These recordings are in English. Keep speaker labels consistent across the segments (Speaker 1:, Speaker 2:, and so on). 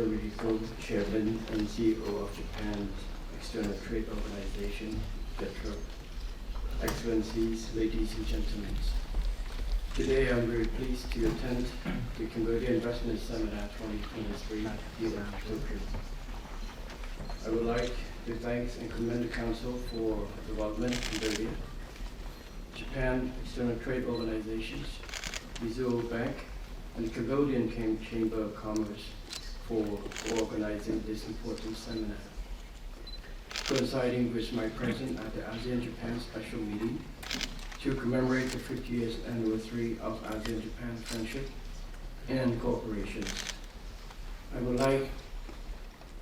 Speaker 1: Honorable Chairman and CEO of Japan's External Trade Organization, JETRO, Excellencies, ladies and gentlemen. Today I'm very pleased to attend the Cambodia Investment Seminar 2023 here in Tokyo. I would like to thank and commend the Council for Development Cambodia, Japan External Trade Organizations, Mizuho Bank, and the Cambodian Chamber of Commerce for organizing this important seminar. Coinciding with my presence at the ASEAN-Japan special meeting to commemorate the 50th anniversary of ASEAN-Japan friendship and cooperation, I would like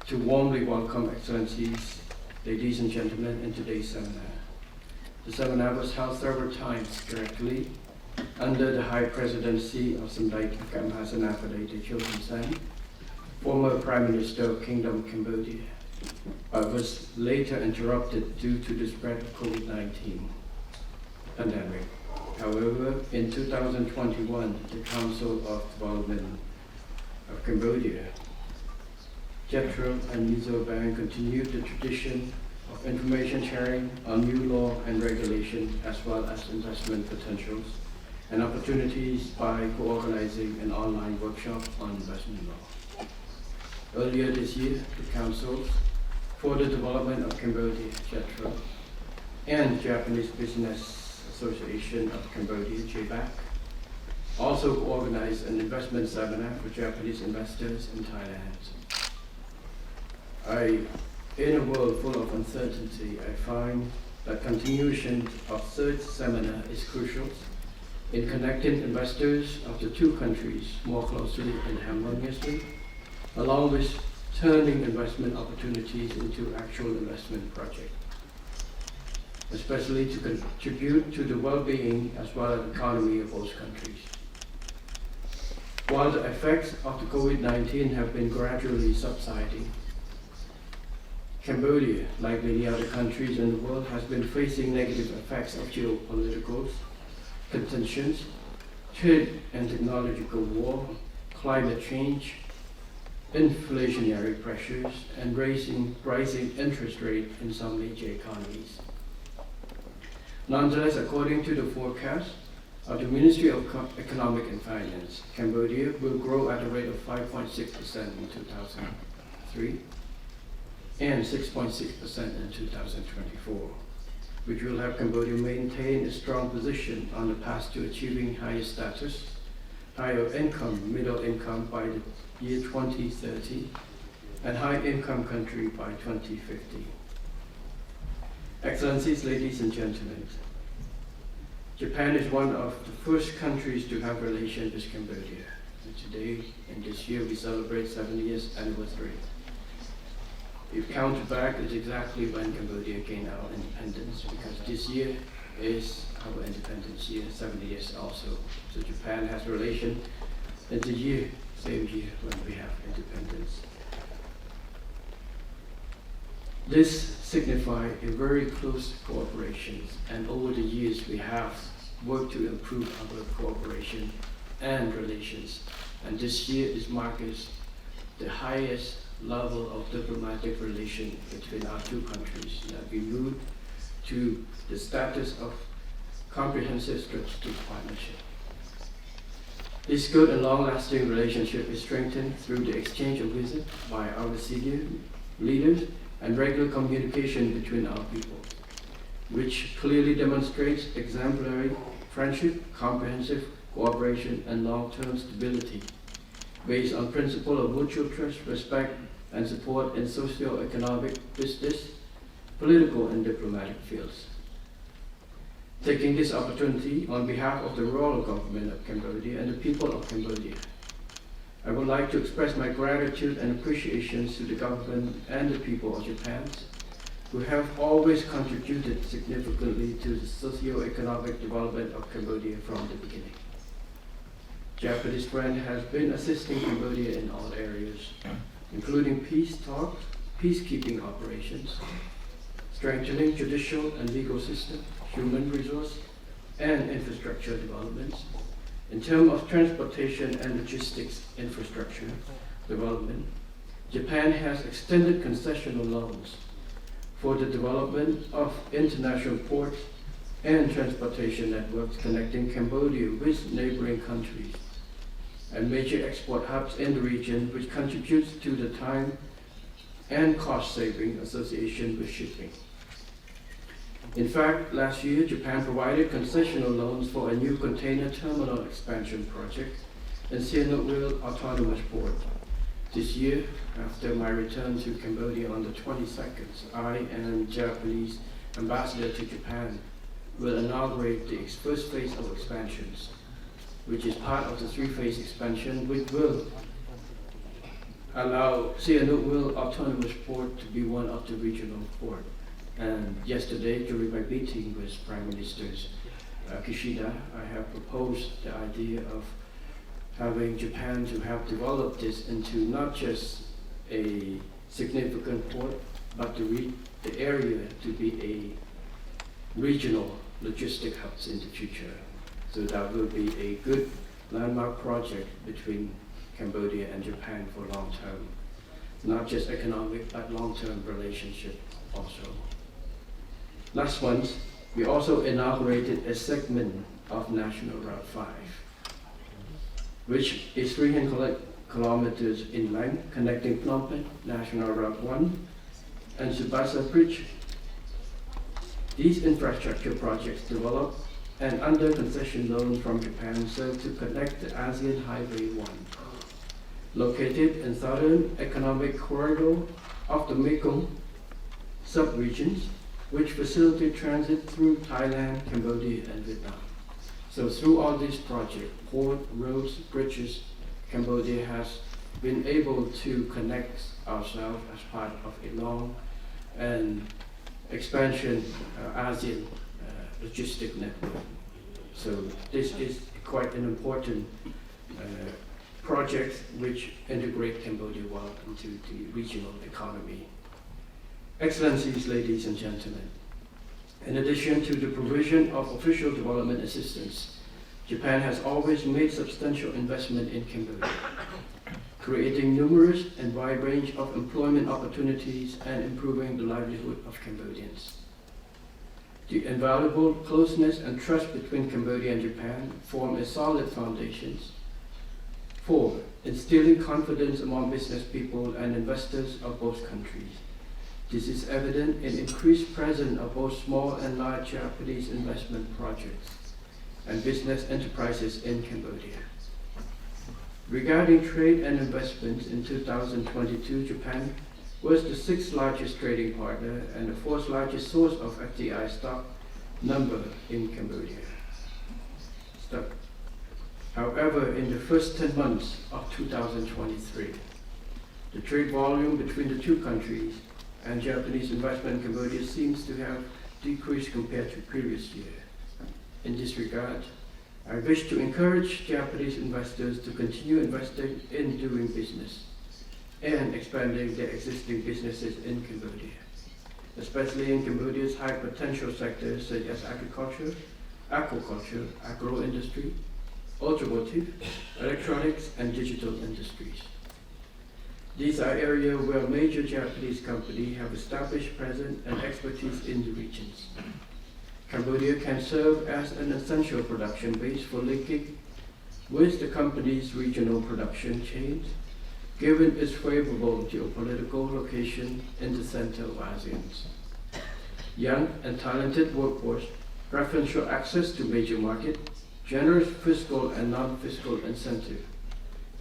Speaker 1: to warmly welcome Excellencies, ladies and gentlemen, in today's seminar. The seminar was held several times directly under the High Presidency of Samdech Kamhasanapade Chilton, former Prime Minister of Kingdom of Cambodia, but was later interrupted due to the spread of COVID-19 pandemic. However, in 2021, the Council of Development of Cambodia, JETRO and Mizuho Bank continued the tradition of information sharing on new law and regulation, as well as investment potentials and opportunities by co-organizing an online workshop on investment law. Earlier this year, the Councils for the Development of Cambodia, JETRO, and Japanese Business Association of Cambodia, JBAC, also organized an investment seminar for Japanese investors in Thailand. In a world full of uncertainty, I find that continuation of such seminar is crucial in connecting investors of the two countries more closely and harmoniously, along with turning investment opportunities into actual investment projects, especially to contribute to the well-being as well as the economy of both countries. While the effects of the COVID-19 have been gradually subsiding, Cambodia, like many other countries in the world, has been facing negative effects of geopolitical contentions, trade and technological war, climate change, inflationary pressures, and rising interest rates in some major economies. Nonetheless, according to the forecast of the Ministry of Economic and Finance, Cambodia will grow at a rate of 5.6% in 2003 and 6.6% in 2024, which will have Cambodia maintain a strong position on the path to achieving higher status, higher income, middle income by the year 2030, and high income country by 2050. Excellencies, ladies and gentlemen, Japan is one of the first countries to have relations with Cambodia. And today, in this year, we celebrate 7 years anniversary. If counted back, it's exactly when Cambodia gained our independence, because this year is our independence year, 7 years also. So Japan has relation in the year, same year when we have independence. This signifies a very close cooperation, and over the years we have worked to improve our cooperation and relations. And this year is marked as the highest level of diplomatic relation between our two countries, that we moved to the status of comprehensive strategic partnership. This good and long-lasting relationship is strengthened through the exchange of visits by our senior leaders and regular communication between our people, which clearly demonstrates exemplary friendship, comprehensive cooperation, and long-term stability based on principle of mutual trust, respect, and support in socio-economic, business, political, and diplomatic fields. Taking this opportunity on behalf of the royal government of Cambodia and the people of Cambodia, I would like to express my gratitude and appreciation to the government and the people of Japan, who have always contributed significantly to the socio-economic development of Cambodia from the beginning. Japanese friend has been assisting Cambodia in all areas, including peace talks, peacekeeping operations, strengthening judicial and legal system, human resource, and infrastructure developments, in terms of transportation and logistics infrastructure development, Japan has extended concessional loans for the development of international ports and transportation networks connecting Cambodia with neighboring countries and major export hubs in the region, which contributes to the time and cost saving associated with shipping. In fact, last year, Japan provided concessional loans for a new container terminal expansion project in Sihanoukville Autonomous Port. This year, after my return to Cambodia on the 22nd, I and Japanese ambassador to Japan will inaugurate the first phase of expansions, which is part of the three-phase expansion, which will allow Sihanoukville Autonomous Port to be one of the regional ports. And yesterday, during my meeting with Prime Minister Kishida, I have proposed the idea of having Japan to have developed this into not just a significant port, but the area to be a regional logistic hubs in the future. So that will be a good landmark project between Cambodia and Japan for long term, not just economic, but long-term relationship also. Last month, we also inaugurated a segment of National Route 5, which is 300 kilometers in length, connecting Phnom Penh, National Route 1, and Subasa Bridge. These infrastructure projects developed and under concession loans from Japan serve to connect the ASEAN Highway 1, located in Southern Economic Corridor of the Mekong sub-regions, which facilitate transit through Thailand, Cambodia, and Vietnam. So through all these projects, port, roads, bridges, Cambodia has been able to connect ourselves as part of a long and expansion ASEAN logistic network. So this is quite an important project which integrate Cambodia well into the regional economy. Excellencies, ladies and gentlemen, in addition to the provision of official development assistance, Japan has always made substantial investment in Cambodia, creating numerous and wide range of employment opportunities and improving the livelihood of Cambodians. The invaluable closeness and trust between Cambodia and Japan form a solid foundation for instilling confidence among business people and investors of both countries. This is evident in increased presence of both small and large Japanese investment projects and business enterprises in Cambodia. Regarding trade and investments in 2022, Japan was the 6th largest trading partner and the 4th largest source of FDI stock number in Cambodia. However, in the first 10 months of 2023, the trade volume between the two countries and Japanese investment in Cambodia seems to have decreased compared to previous year. In this regard, I wish to encourage Japanese investors to continue investing in doing business and expanding their existing businesses in Cambodia, especially in Cambodia's high potential sectors such as agriculture, aquaculture, agro-industry, automotive, electronics, and digital industries. These are areas where major Japanese companies have established presence and expertise in the regions. Cambodia can serve as an essential production base for linking with the company's regional production chains, given its favorable geopolitical location in the center of ASEAN. Young and talented workforce, preferential access to major markets, generous fiscal and non-fiscal incentive,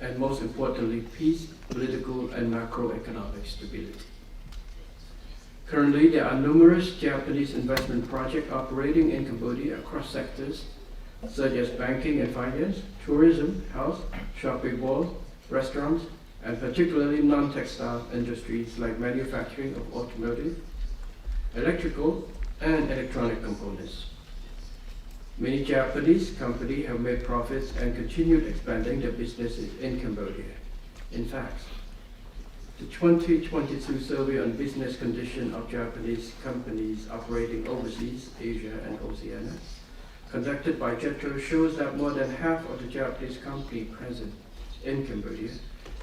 Speaker 1: and most importantly, peace, political, and macroeconomic stability. Currently, there are numerous Japanese investment projects operating in Cambodia across sectors such as banking and finance, tourism, health, shopping malls, restaurants, and particularly non-textile industries like manufacturing of automotive, electrical, and electronic components. Many Japanese companies have made profits and continued expanding their businesses in Cambodia. In fact, the 2022 survey on business condition of Japanese companies operating overseas, Asia and Oceania, conducted by JETRO shows that more than half of the Japanese companies present in Cambodia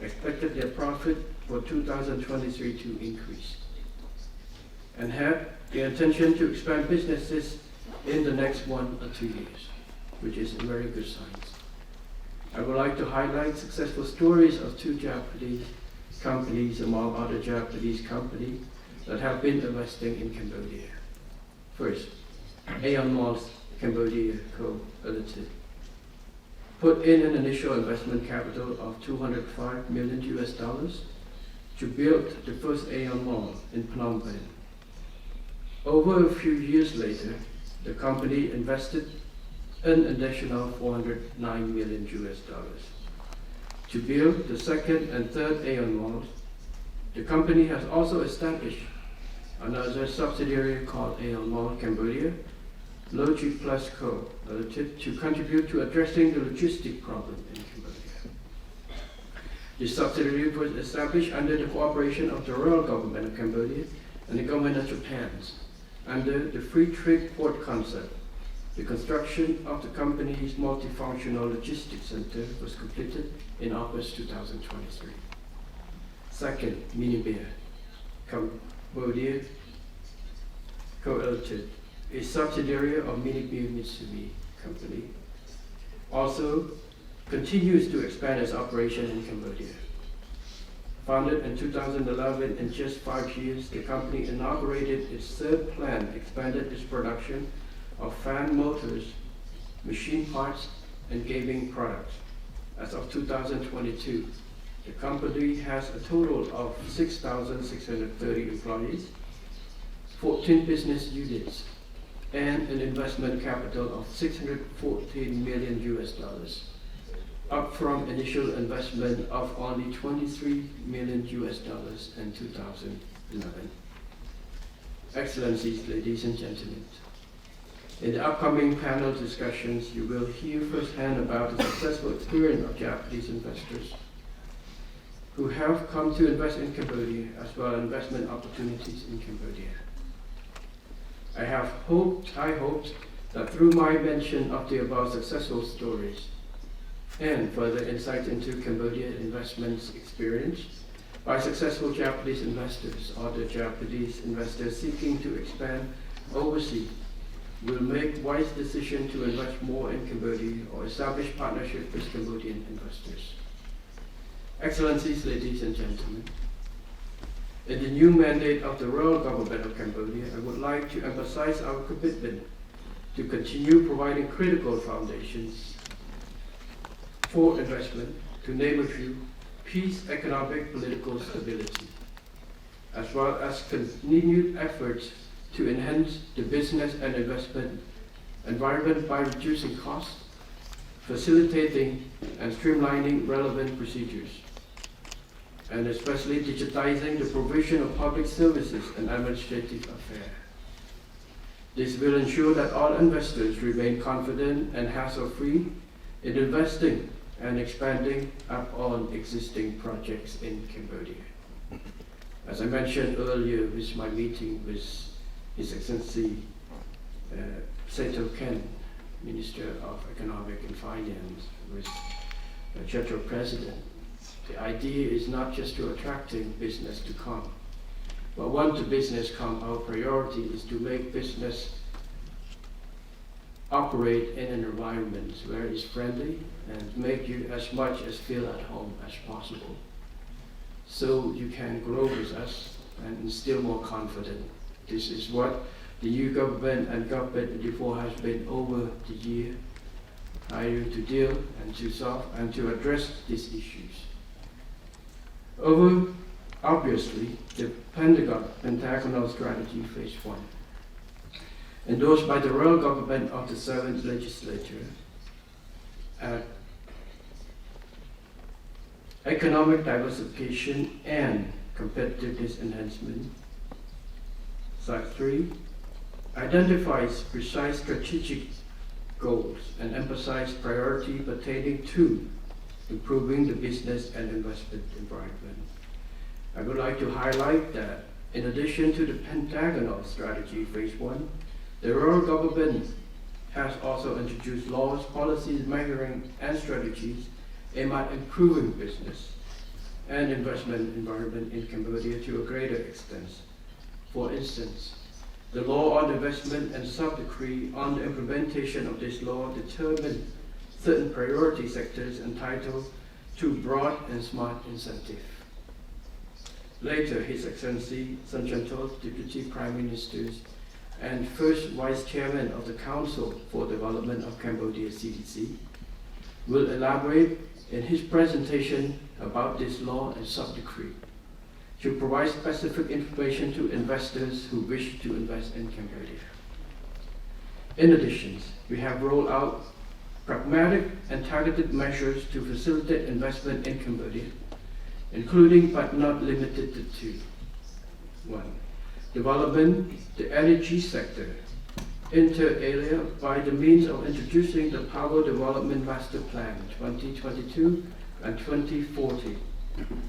Speaker 1: expected their profit for 2023 to increase and have the intention to expand businesses in the next 1 or 2 years, which is a very good sign. I would like to highlight successful stories of 2 Japanese companies among other Japanese companies that have been investing in Cambodia. First, Aeon Malls Cambodia Co. Limited put in an initial investment capital of $205 million to build the first Aeon Mall in Phnom Penh. Over a few years later, the company invested an additional $409 million to build the second and third Aeon Malls. The company has also established another subsidiary called Aeon Mall Cambodia, Logic Plus Co. Limited, to contribute to addressing the logistic problem in Cambodia. This subsidiary was established under the cooperation of the Royal Government of Cambodia and the Government of Japan under the Free Trade Port concept. The construction of the company's multifunctional logistics center was completed in August 2023. Second, Mini Beer Cambodia Co. Limited, a subsidiary of Mini Beer Mitsui Company, also continues to expand its operation in Cambodia. Founded in 2011, in just 5 years, the company inaugurated its third plant, expanded its production of fan motors, machine parts, and gaming products. As of 2022, the company has a total of 6,630 employees, 14 business units, and an investment capital of $614 million, up from initial investment of only $23 million in 2011. Excellencies, ladies and gentlemen, in the upcoming panel discussions, you will hear firsthand about the successful experience of Japanese investors who have come to invest in Cambodia, as well as investment opportunities in Cambodia. I hoped that through my mention of the above successful stories and further insight into Cambodia investments experience by successful Japanese investors or the Japanese investors seeking to expand overseas will make wise decision to invest more in Cambodia or establish partnership with Cambodian investors. Excellencies, ladies and gentlemen, in the new mandate of the Royal Government of Cambodia, I would like to emphasize our commitment to continue providing critical foundations for investment, to name a few: peace, economic, political stability, as well as continued efforts to enhance the business and investment environment by reducing costs, facilitating and streamlining relevant procedures, and especially digitizing the provision of public services and administrative affairs. This will ensure that all investors remain confident and hassle-free in investing and expanding upon existing projects in Cambodia. As I mentioned earlier with my meeting with His Excellency C Chou, Minister of Economic and Finance, with C Chou President, the idea is not just to attracting business to come, but once the business come, our priority is to make business operate in an environment where it's friendly and make you as much as feel at home as possible, so you can grow with us and instill more confidence. This is what the new government and government before has been over the year hiring to deal and to solve and to address these issues. Obviously, the Pentagonal Strategy Phase 1, endorsed by the Royal Government of the 7th Legislature, economic diversification and competitiveness enhancement. Side 3 identifies precise strategic goals and emphasizes priority pertaining to improving the business and investment environment. I would like to highlight that in addition to the Pentagonal Strategy Phase 1, the Royal Government has also introduced laws, policies, measuring, and strategies aimed at improving business and investment environment in Cambodia to a greater extent. For instance, the law on investment and sub-decree on the implementation of this law determine certain priority sectors entitled to broad and smart incentive. Later, His Excellency Sun Chantok, Deputy Prime Minister and first Vice Chairman of the Council for Development of Cambodia CDC, will elaborate in his presentation about this law and sub-decree to provide specific information to investors who wish to invest in Cambodia. In addition, we have rolled out pragmatic and targeted measures to facilitate investment in Cambodia, including but not limited to 1. Development the energy sector, inter alia by the means of introducing the Power Development Master Plan 2022 and 2040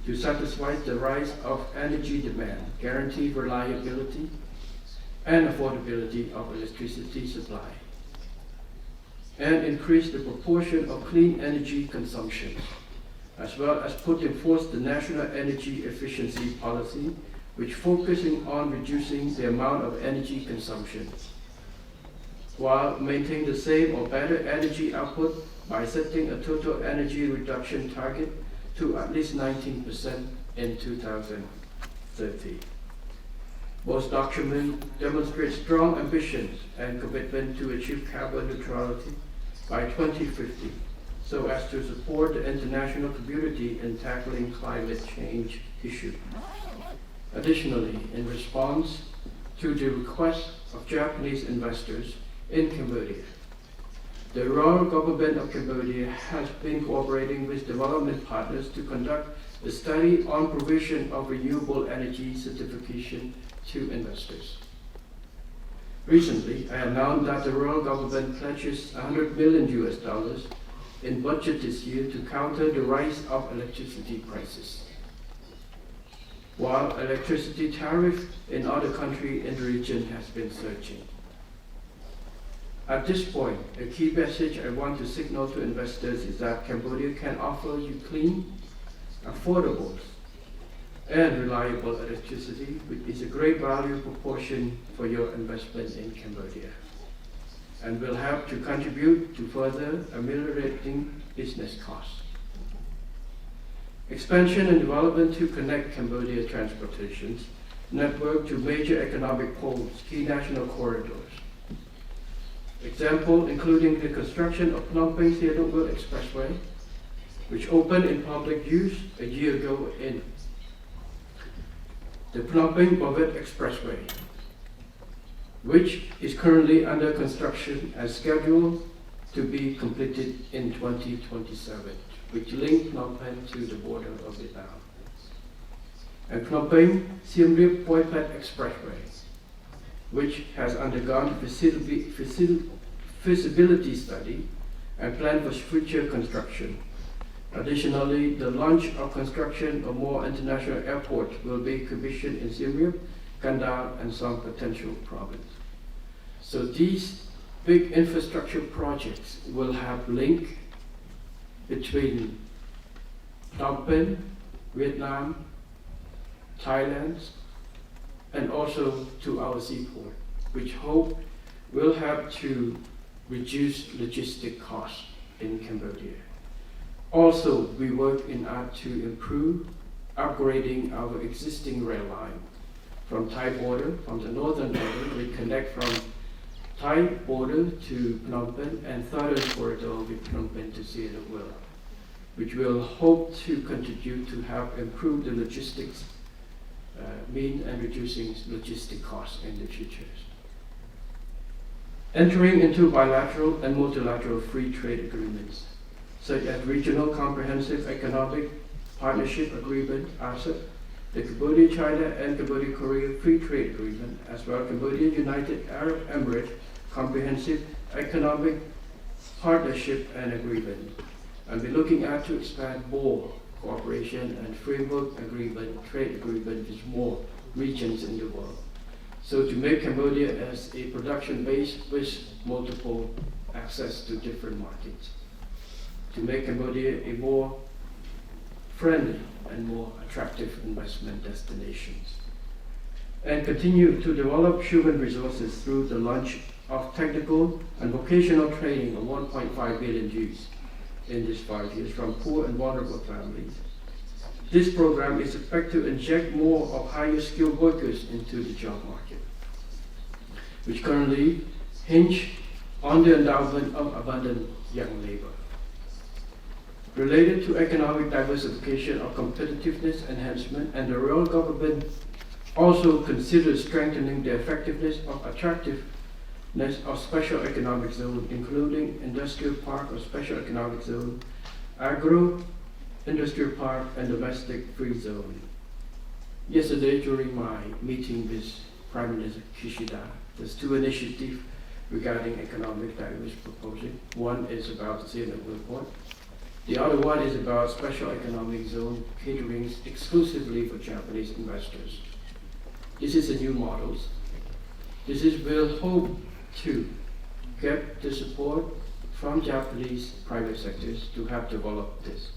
Speaker 1: to satisfy the rise of energy demand, guarantee reliability and affordability of electricity supply, and increase the proportion of clean energy consumption, as well as put in force the National Energy Efficiency Policy, which focusing on reducing the amount of energy consumption, while maintaining the same or better energy output by setting a total energy reduction target to at least 19% in 2030. Both documents demonstrate strong ambitions and commitment to achieve carbon neutrality by 2050, so as to support the international community in tackling climate change issues. Additionally, in response to the request of Japanese investors in Cambodia, the Royal Government of Cambodia has been cooperating with development partners to conduct a study on provision of renewable energy certification to investors. Recently, I announced that the Royal Government pledges $100 million in budget this year to counter the rise of electricity prices, while electricity tariff in other countries in the region has been surging. At this point, a key message I want to signal to investors is that Cambodia can offer you clean, affordable, and reliable electricity, which is a great value proportion for your investment in Cambodia, and will help to contribute to further ameliorating business costs. Expansion and development to connect Cambodia transportation network to major economic poles, key national corridors. Example including the construction of Phnom Penh-Sihanoukville Expressway, which opened in public use a year ago in the Phnom Penh-Bawit Expressway, which is currently under construction and scheduled to be completed in 2027, which links Phnom Penh to the border of Vietnam. And Phnom Penh-Siem Reap-Poipet Expressway, which has undergone feasibility study and plan for future construction. Additionally, the launch of construction of more international airports will be commissioned in Siem Reap, Kandal, and some potential province. So these big infrastructure projects will have link between Phnom Penh, Vietnam, Thailand, and also to our seaport, which hope will help to reduce logistic costs in Cambodia. Also, we work in art to improve upgrading our existing rail line from Thai border, from the northern border, we connect from Thai border to Phnom Penh and southern corridor with Phnom Penh to Sihanoukville, which will hope to contribute to help improve the logistics mean and reducing logistic costs in the future. Entering into bilateral and multilateral free trade agreements, such as Regional Comprehensive Economic Partnership Agreement, RCEP, the Cambodia-China and Cambodia-Korea Free Trade Agreement, as well as Cambodia-United Arab Emirates Comprehensive Economic Partnership and Agreement. And we're looking at to expand more cooperation and framework agreement, trade agreement with more regions in the world. So to make Cambodia as a production base with multiple access to different markets. To make Cambodia a more friendly and more attractive investment destinations. And continue to develop human resources through the launch of technical and vocational training of 1.5 billion youths in these 5 years from poor and vulnerable families. This program is expected to inject more of higher skilled workers into the job market, which currently hinge on the endowment of abundant young labor. Related to economic diversification or competitiveness enhancement, and the rural government also considers strengthening the effectiveness of attractiveness of special economic zone, including industrial park or special economic zone, agro-industrial park, and domestic free zone. Yesterday, during my meeting with Prime Minister Kishida, there's 2 initiatives regarding economic diversity proposal. One is about the Sierra report. The other one is about special economic zone catering exclusively for Japanese investors. This is a new model. This is will hope to get the support from Japanese private sectors to help develop this.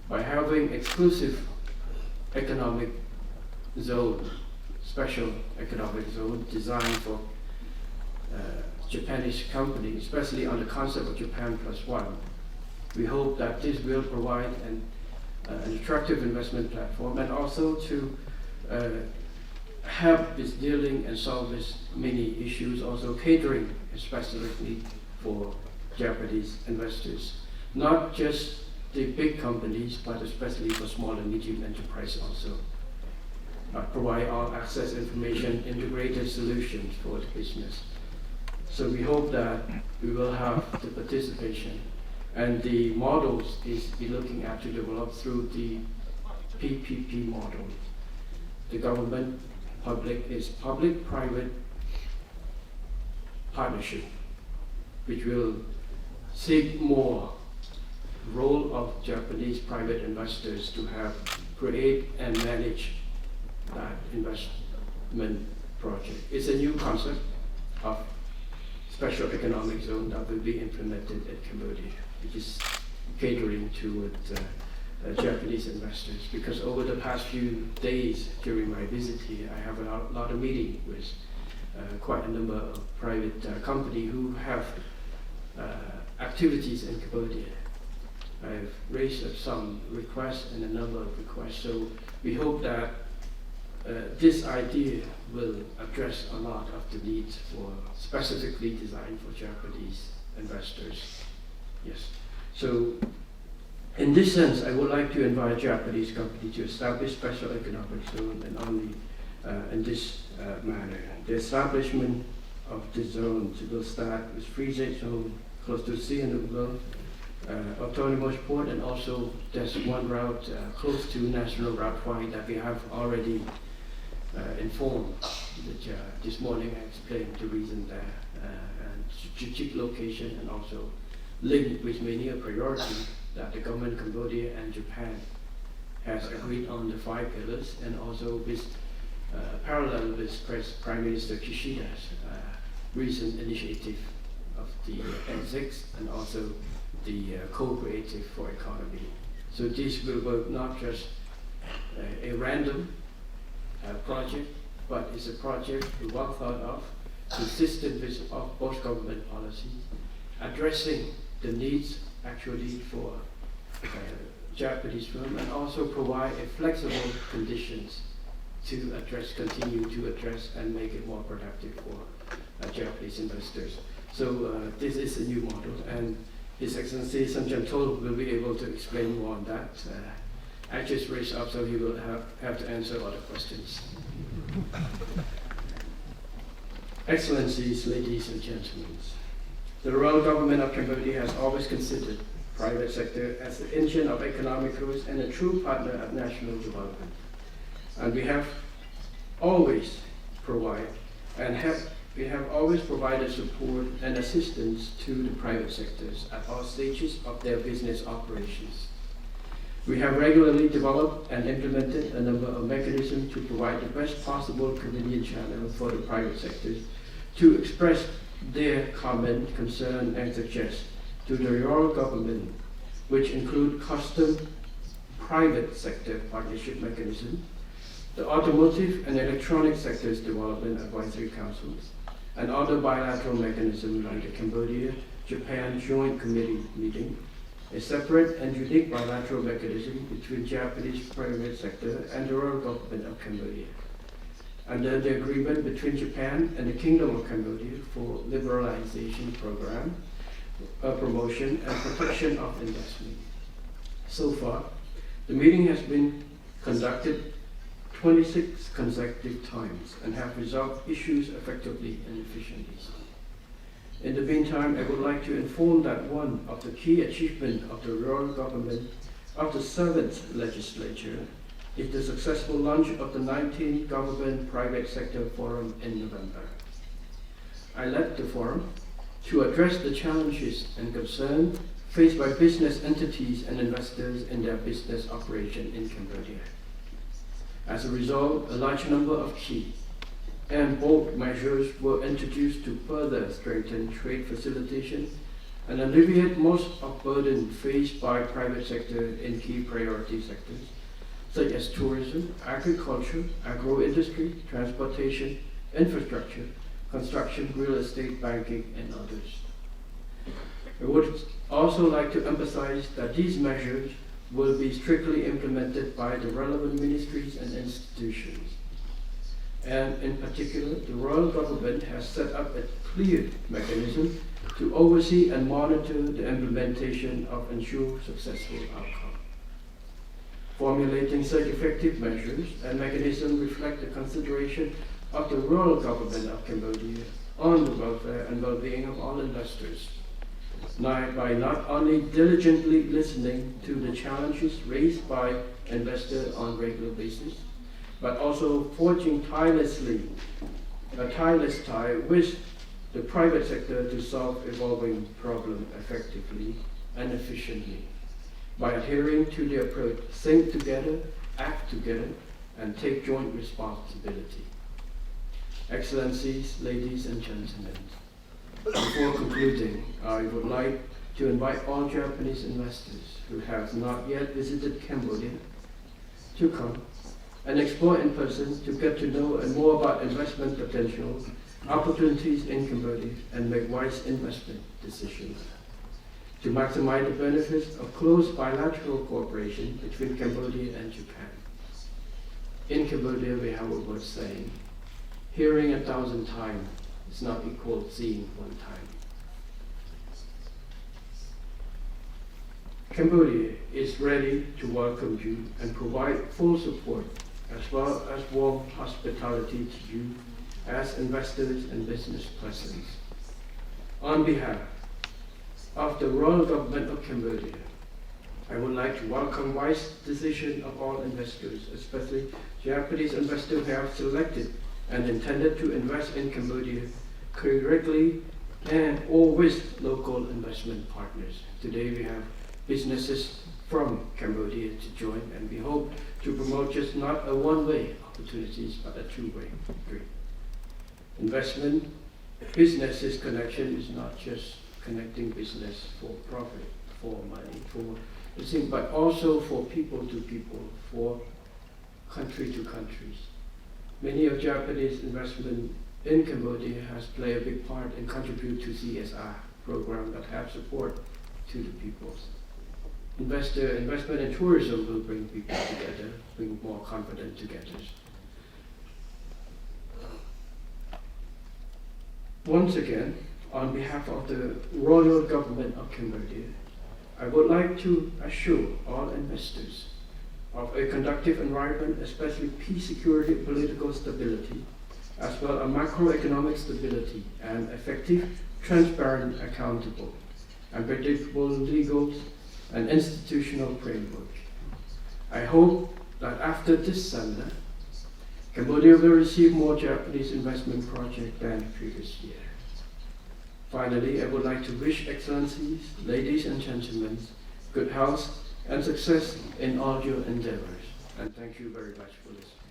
Speaker 1: By having exclusive economic zone, special economic zone designed for Japanese companies, especially on the concept of Japan +1. We hope that this will provide an attractive investment platform, and also to help with dealing and solve this many issues, also catering especially for Japanese investors. Not just the big companies, but especially for small and medium enterprise also. Provide all access information, integrated solutions for the business. So we hope that we will have the participation, and the models is be looking at to develop through the PPP model. The government public is public-private partnership, which will seek more role of Japanese private investors to have create and manage that investment project. It's a new concept of special economic zone that will be implemented at Cambodia, which is catering to Japanese investors. Because over the past few days during my visit here, I have a lot of meetings with quite a number of private companies who have activities in Cambodia. I've raised some requests and a number of requests, so we hope that this idea will address a lot of the needs for specifically designed for Japanese investors. Yes. So in this sense, I would like to invite Japanese companies to establish special economic zone, and only in this manner. The establishment of the zones will start with free zone close to sea and the world, autonomous port, and also there's one route close to National Route 5 that we have already informed. That, this morning I explained the reason there, and strategic location, and also linked with many a priority that the government of Cambodia and Japan has agreed on the 5 pillars, and also with parallel with Prime Minister Kishida's recent initiative of the N6, and also the co-creative for economy. So this will work not just a random project, but it's a project well thought of, consistent with both government policies, addressing the needs actually for Japanese firm, and also provide a flexible conditions to address, continue to address, and make it more productive for Japanese investors. So this is a new model, and His Excellency Sun Chantol will be able to explain more on that. I just raised up, so he will have to answer other questions. Excellencies, ladies and gentlemen, the royal government of Cambodia has always considered private sector as the engine of economic growth and a true partner of national development. And we have always provided support and assistance to the private sectors at all stages of their business operations. We have regularly developed and implemented a number of mechanisms to provide the best possible convenient channel for the private sectors to express their comment, concern, and suggest to the royal government, which include custom public-private sector partnership mechanism, the Automotive and Electronic Sectors Development Advisory Councils, and other bilateral mechanisms like the Cambodia-Japan Joint Committee meeting, a separate and unique bilateral mechanism between Japanese private sector and the royal government of Cambodia, under the agreement between Japan and the Kingdom of Cambodia for liberalization program, promotion and protection of investment. So far, the meeting has been conducted 26 consecutive times and have resolved issues effectively and efficiently. In the meantime, I would like to inform that one of the key achievements of the royal government of the 7th legislature is the successful launch of the 19th Government Private Sector Forum in November. I led the forum to address the challenges and concerns faced by business entities and investors in their business operation in Cambodia. As a result, a large number of key and bold measures were introduced to further strengthen trade facilitation and alleviate most of burden faced by private sector in key priority sectors such as tourism, agriculture, agro-industry, transportation, infrastructure, construction, real estate, banking, and others. I would also like to emphasize that these measures will be strictly implemented by the relevant ministries and institutions. And in particular, the royal government has set up a clear mechanism to oversee and monitor the implementation of ensure successful outcome. Formulating such effective measures and mechanisms reflect the consideration of the royal government of Cambodia on the welfare and well-being of all investors, by not only diligently listening to the challenges raised by investors on a regular basis, but also forging a tireless tie with the private sector to solve evolving problems effectively and efficiently by adhering to the approach think together, act together, and take joint responsibility. Excellencies, ladies and gentlemen, before concluding, I would like to invite all Japanese investors who have not yet visited Cambodia to come and explore in person to get to know and more about investment potential, opportunities in Cambodia, and make wise investment decisions. To maximize the benefits of close bilateral cooperation between Cambodia and Japan. In Cambodia, we have a word saying, hearing 1,000 times is not equal to seeing one time. Cambodia is ready to welcome you and provide full support as well as warm hospitality to you as investors and business persons. On behalf of the royal government of Cambodia, I would like to welcome wise decision of all investors, especially Japanese investors who have selected and intended to invest in Cambodia correctly and or with local investment partners. Today we have businesses from Cambodia to join, and we hope to promote just not a one-way opportunities, but a two-way street. Investment, businesses connection is not just connecting business for profit, for money, for the thing, but also for people to people, for country to countries. Many of Japanese investment in Cambodia has played a big part and contribute to CSR program that have support to the peoples. Investment in tourism will bring people together, bring more confidence together. Once again, on behalf of the royal government of Cambodia, I would like to assure all investors of a conducive environment, especially peace, security, political stability, as well as macroeconomic stability and effective, transparent, accountable, and predictable legal and institutional framework. I hope that after this seminar, Cambodia will receive more Japanese investment projects than previous year. Finally, I would like to wish Excellencies, ladies and gentlemen, good health and success in all your endeavors. And thank you very much for listening.